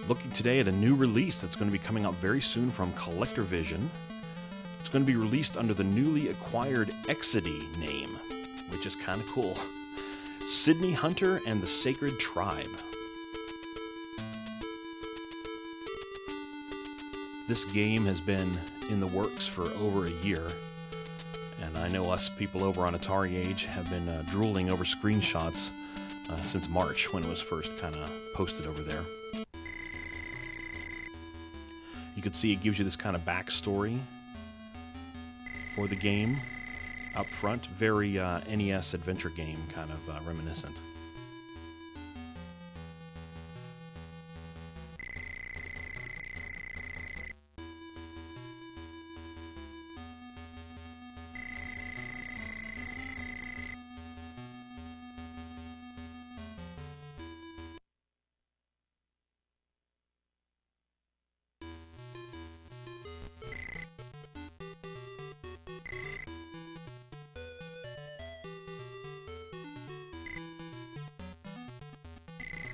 Looking today at a new release that's going to be coming out very soon from CollectorVision. It's going to be released under the newly acquired Exidy name, which is kind of cool. Sydney Hunter and the Sacred Tribe. This game has been in the works for over a year, and I know us people over on Atari Age have been drooling over screenshots since March, when it was first kind of posted over there. You can see it gives you this kind of backstory for the game up front. Very NES adventure game kind of reminiscent.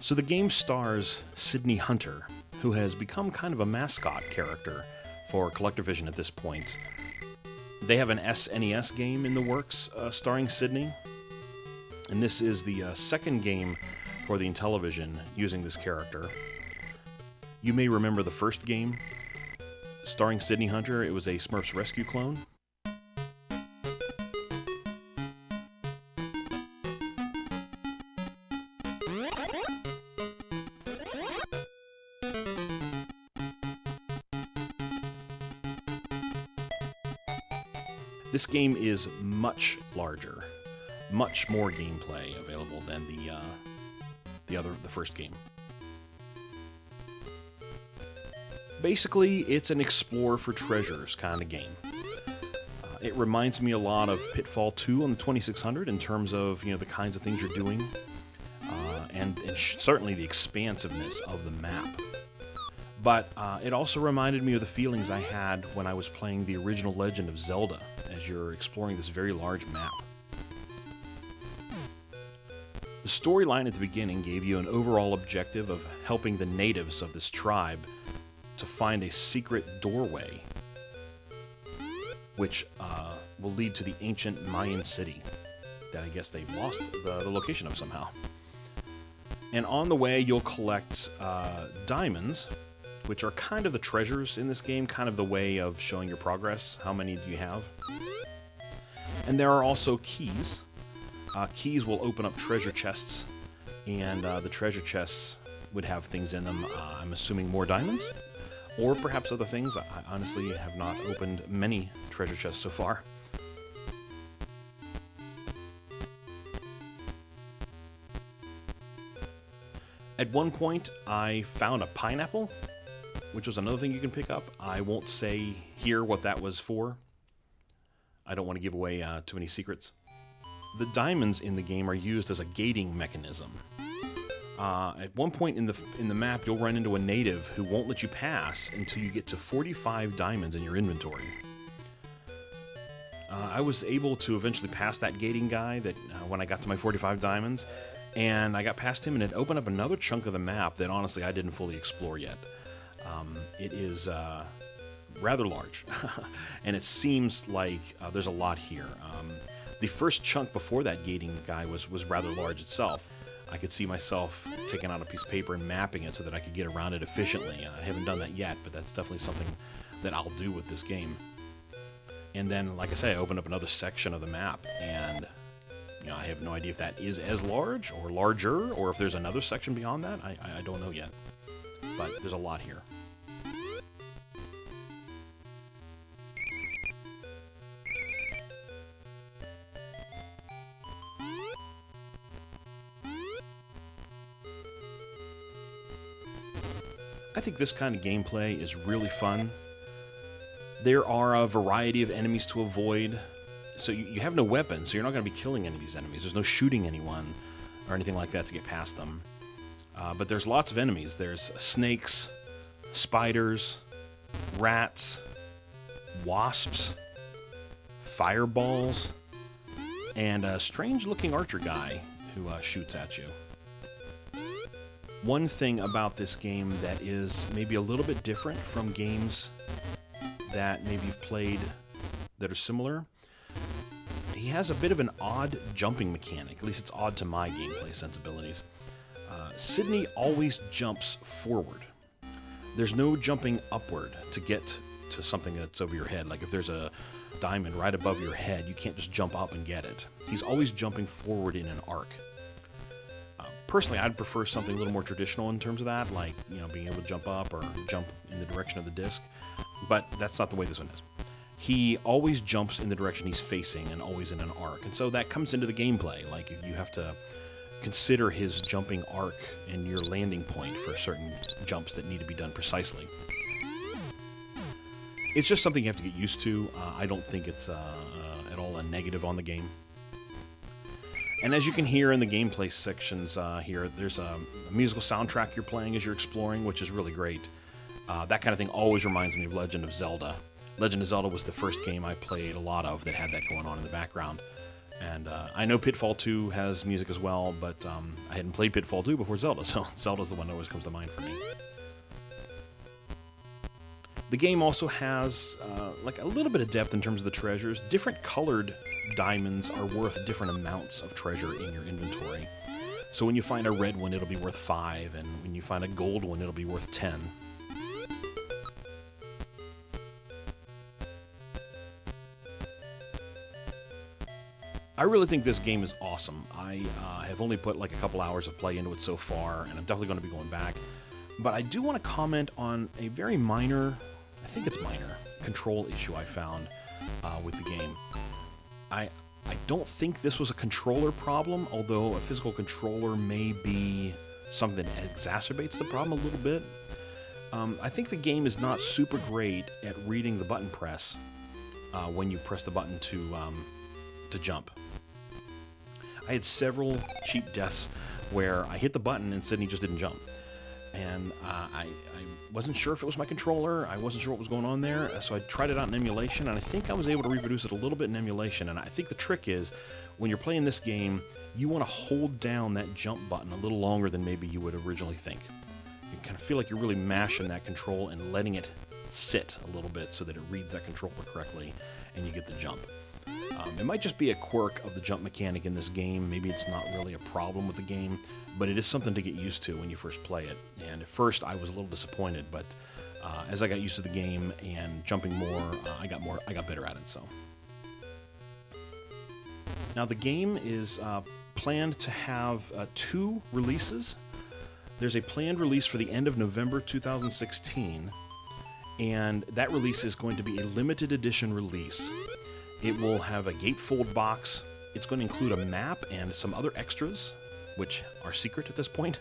So the game stars Sydney Hunter, who has become kind of a mascot character for CollectorVision at this point. They have an SNES game in the works starring Sydney, and this is the second game for the Intellivision using this character. You may remember the first game starring Sydney Hunter. It was a Smurfs Rescue clone. This game is much larger, much more gameplay available than the first game. Basically, it's an explore for treasures kind of game. It reminds me a lot of Pitfall 2 on the 2600 in terms of the kinds of things you're doing, and certainly the expansiveness of the map. But it also reminded me of the feelings I had when I was playing the original Legend of Zelda, as you're exploring this very large map. The storyline at the beginning gave you an overall objective of helping the natives of this tribe to find a secret doorway, which will lead to the ancient Mayan city that I guess they've lost the location of somehow. And on the way, you'll collect diamonds, which are kind of the treasures in this game, kind of the way of showing your progress. How many do you have? And there are also keys. Keys will open up treasure chests, and the treasure chests would have things in them. I'm assuming more diamonds, or perhaps other things. I honestly have not opened many treasure chests so far. At one point, I found a pineapple, which was another thing you can pick up. I won't say here what that was for. I don't want to give away too many secrets. The diamonds in the game are used as a gating mechanism. At one point in the map, you'll run into a native who won't let you pass until you get to 45 diamonds in your inventory. I was able to eventually pass that gating guy when I got to my 45 diamonds, and I got past him, and it opened up another chunk of the map that honestly I didn't fully explore yet. It is rather large, and it seems like there's a lot here. The first chunk before that gating guy was rather large itself. I could see myself taking out a piece of paper and mapping it so that I could get around it efficiently. I haven't done that yet, but that's definitely something that I'll do with this game. And then, like I say, I opened up another section of the map, and I have no idea if that is as large or larger, or if there's another section beyond that. I don't know yet, but there's a lot here. I think this kind of gameplay is really fun. There are a variety of enemies to avoid. So you have no weapons, so you're not going to be killing any of these enemies. There's no shooting anyone or anything like that to get past them. But there's lots of enemies. There's snakes, spiders, rats, wasps, fireballs, and a strange-looking archer guy who shoots at you. One thing about this game that is maybe a little bit different from games that maybe you've played that are similar, he has a bit of an odd jumping mechanic. At least it's odd to my gameplay sensibilities. Sydney always jumps forward. There's no jumping upward to get to something that's over your head. Like if there's a diamond right above your head, you can't just jump up and get it. He's always jumping forward in an arc. Personally, I'd prefer something a little more traditional in terms of that, like, you know, being able to jump up or jump in the direction of the disc. But that's not the way this one is. He always jumps in the direction he's facing and always in an arc. And so that comes into the gameplay. Like, you have to consider his jumping arc and your landing point for certain jumps that need to be done precisely. It's just something you have to get used to. I don't think it's at all a negative on the game. And as you can hear in the gameplay sections here, there's a musical soundtrack you're playing as you're exploring, which is really great. That kind of thing always reminds me of Legend of Zelda. Legend of Zelda was the first game I played a lot of that had that going on in the background. And I know Pitfall 2 has music as well, but I hadn't played Pitfall 2 before Zelda, so Zelda's the one that always comes to mind for me. The game also has like a little bit of depth in terms of the treasures. Different colored diamonds are worth different amounts of treasure in your inventory. So when you find a red one, it'll be worth 5, and when you find a gold one, it'll be worth 10. I really think this game is awesome. I have only put like a couple hours of play into it so far, and I'm definitely going to be going back. But I do want to comment on a very minor, I think it's minor, control issue I found with the game. I don't think this was a controller problem, although a physical controller may be something that exacerbates the problem a little bit. I think the game is not super great at reading the button press when you press the button to jump. I had several cheap deaths where I hit the button and Sydney just didn't jump. And I wasn't sure if it was my controller, I wasn't sure what was going on there, so I tried it out in emulation, and I think I was able to reproduce it a little bit in emulation. And I think the trick is, when you're playing this game, you want to hold down that jump button a little longer than maybe you would originally think. You kind of feel like you're really mashing that control and letting it sit a little bit so that it reads that controller correctly, and you get the jump. It might just be a quirk of the jump mechanic in this game. Maybe it's not really a problem with the game, but it is something to get used to when you first play it. And at first, I was a little disappointed, but as I got used to the game and jumping more, I got better at it. So now the game is planned to have 2 releases. There's a planned release for the end of November 2016, and that release is going to be a limited edition release. It will have a gatefold box. It's going to include a map and some other extras, which are secret at this point.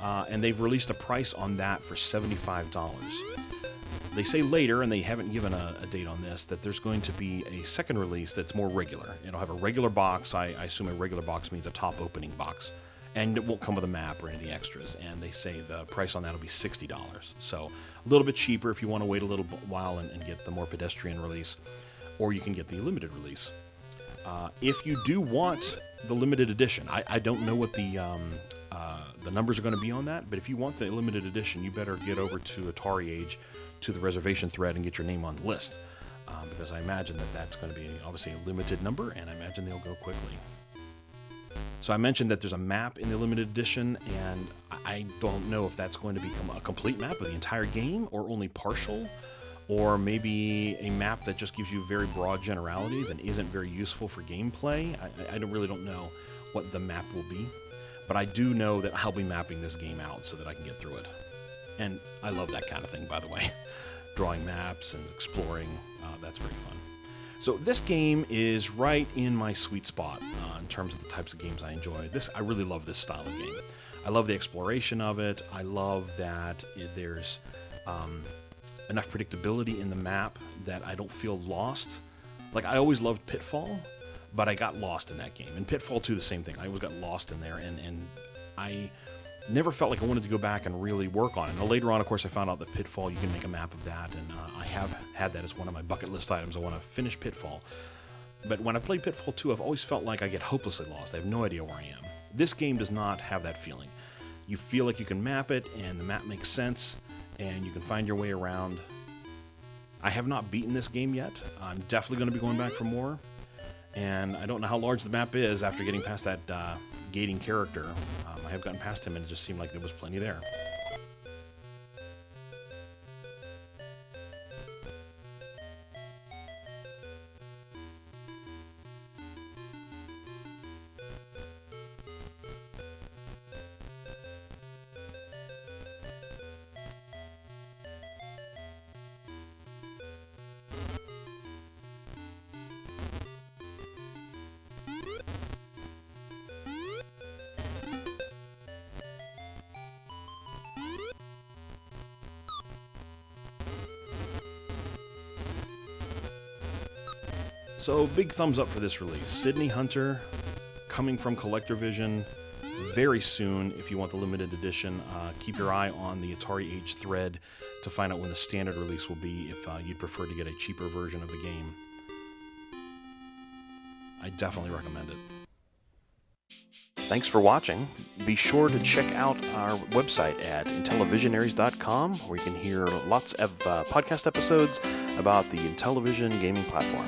And they've released a price on that for $75. They say later, and they haven't given a date on this, that there's going to be a second release that's more regular. It'll have a regular box. I assume a regular box means a top opening box. And it won't come with a map or any of the extras. And they say the price on that will be $60. So a little bit cheaper if you want to wait a little while and get the more pedestrian release. Or you can get the limited release. If you do want the limited edition, I don't know what the numbers are going to be on that, but if you want the limited edition, you better get over to Atari Age, to the reservation thread, and get your name on the list. Because I imagine that that's going to be obviously a limited number, and I imagine they'll go quickly. So I mentioned that there's a map in the limited edition, and I don't know if that's going to become a complete map of the entire game, or only partial, or maybe a map that just gives you very broad generalities and isn't very useful for gameplay. I really don't know what the map will be, but I do know that I'll be mapping this game out so that I can get through it. And I love that kind of thing, by the way. Drawing maps and exploring, that's very fun. So this game is right in my sweet spot in terms of the types of games I enjoy. I really love this style of game. I love the exploration of it. I love that there's enough predictability in the map that I don't feel lost. Like, I always loved Pitfall, but I got lost in that game. And Pitfall 2, the same thing. I always got lost in there, and I never felt like I wanted to go back and really work on it. Now, later on, of course, I found out that Pitfall, you can make a map of that, and I have had that as one of my bucket list items. I want to finish Pitfall. But when I played Pitfall 2, I've always felt like I get hopelessly lost. I have no idea where I am. This game does not have that feeling. you feel like you can map it, and the map makes sense, and you can find your way around. I have not beaten this game yet. I'm definitely going to be going back for more, and I don't know how large the map is after getting past that gating character. I have gotten past him, and it just seemed like there was plenty there. So, big thumbs up for this release. Sydney Hunter, coming from CollectorVision very soon. If you want the limited edition, keep your eye on the Atari Age thread to find out when the standard release will be if you'd prefer to get a cheaper version of the game. I definitely recommend it. Thanks for watching. Be sure to check out our website at intellivisionaries.com, where you can hear lots of podcast episodes about the Intellivision gaming platform.